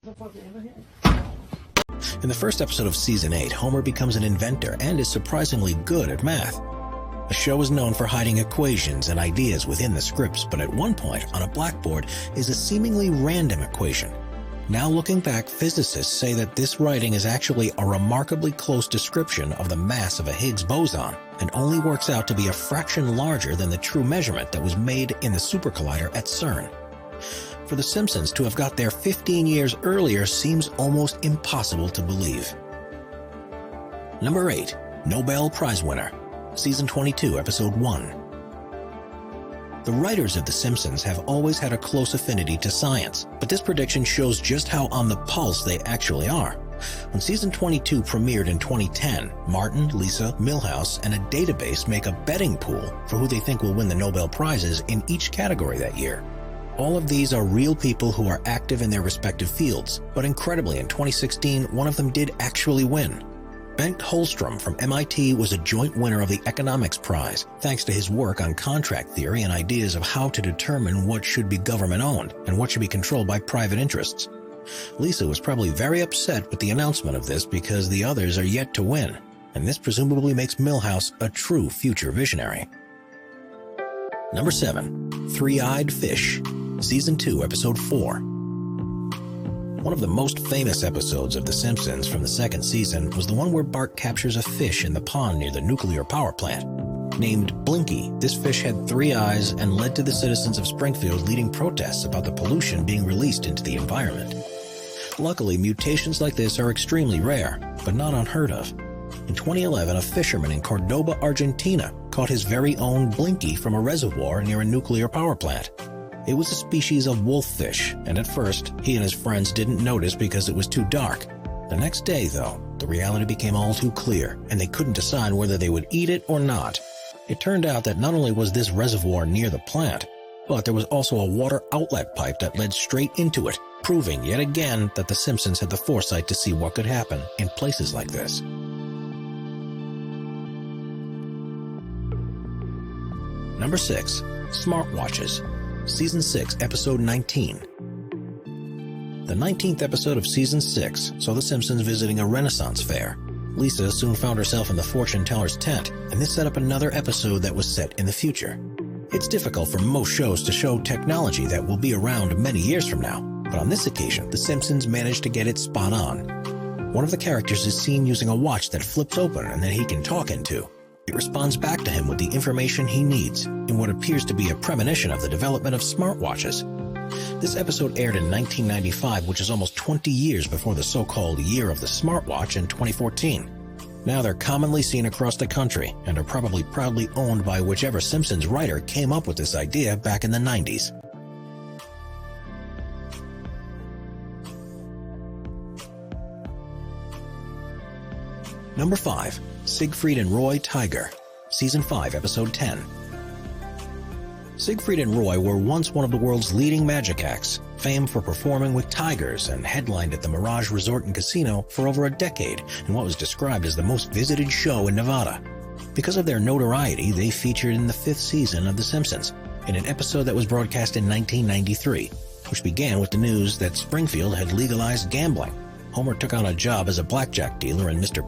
In the first episode of Season 8, Homer becomes an inventor and is surprisingly good at math. The show is known for hiding equations and ideas within the scripts, but at one point on a blackboard is a seemingly random equation. Now looking back, physicists say that this writing is actually a remarkably close description of the mass of a Higgs boson and only works out to be a fraction larger than the true measurement that was made in the super collider at CERN. For the Simpsons to have got there 15 years earlier seems almost impossible to believe. Number 8. Nobel Prize winner. Season 22, Episode 1. The writers of The Simpsons have always had a close affinity to science, but this prediction shows just how on the pulse they actually are. When Season 22 premiered in 2010, Martin, Lisa, Milhouse, and a database make a betting pool for who they think will win the Nobel Prizes in each category that year. All of these are real people who are active in their respective fields, but incredibly in 2016, one of them did actually win. Bengt Holmstrom from MIT was a joint winner of the Economics Prize, thanks to his work on contract theory and ideas of how to determine what should be government-owned and what should be controlled by private interests. Lisa was probably very upset with the announcement of this because the others are yet to win, and this presumably makes Milhouse a true future visionary. Number 7. Three-Eyed Fish. Season 2, Episode 4. One of the most famous episodes of The Simpsons from the second season was the one where Bart captures a fish in the pond near the nuclear power plant. Named Blinky, this fish had 3 eyes and led to the citizens of Springfield leading protests about the pollution being released into the environment. Luckily, mutations like this are extremely rare, but not unheard of. In 2011, a fisherman in Cordoba, Argentina, caught his very own Blinky from a reservoir near a nuclear power plant. It was a species of wolffish, and at first, he and his friends didn't notice because it was too dark. The next day, though, the reality became all too clear, and they couldn't decide whether they would eat it or not. It turned out that not only was this reservoir near the plant, but there was also a water outlet pipe that led straight into it, proving yet again that the Simpsons had the foresight to see what could happen in places like this. Number 6. Smartwatches. Season 6, Episode 19. The 19th episode of Season 6 saw the Simpsons visiting a Renaissance fair. Lisa soon found herself in the fortune teller's tent, and this set up another episode that was set in the future. It's difficult for most shows to show technology that will be around many years from now, but on this occasion, the Simpsons managed to get it spot on. One of the characters is seen using a watch that flips open and that he can talk into. It responds back to him with the information he needs, in what appears to be a premonition of the development of smartwatches. This episode aired in 1995, which is almost 20 years before the so-called Year of the Smartwatch in 2014. Now they're commonly seen across the country, and are probably proudly owned by whichever Simpsons writer came up with this idea back in the 90s. Number 5. Siegfried and Roy Tiger. Season 5, Episode 10. Siegfried and Roy were once one of the world's leading magic acts, famed for performing with tigers and headlined at the Mirage Resort and Casino for over a decade in what was described as the most visited show in Nevada. Because of their notoriety, they featured in the 5th season of The Simpsons, in an episode that was broadcast in 1993, which began with the news that Springfield had legalized gambling. Homer took on a job as a blackjack dealer, and Mr.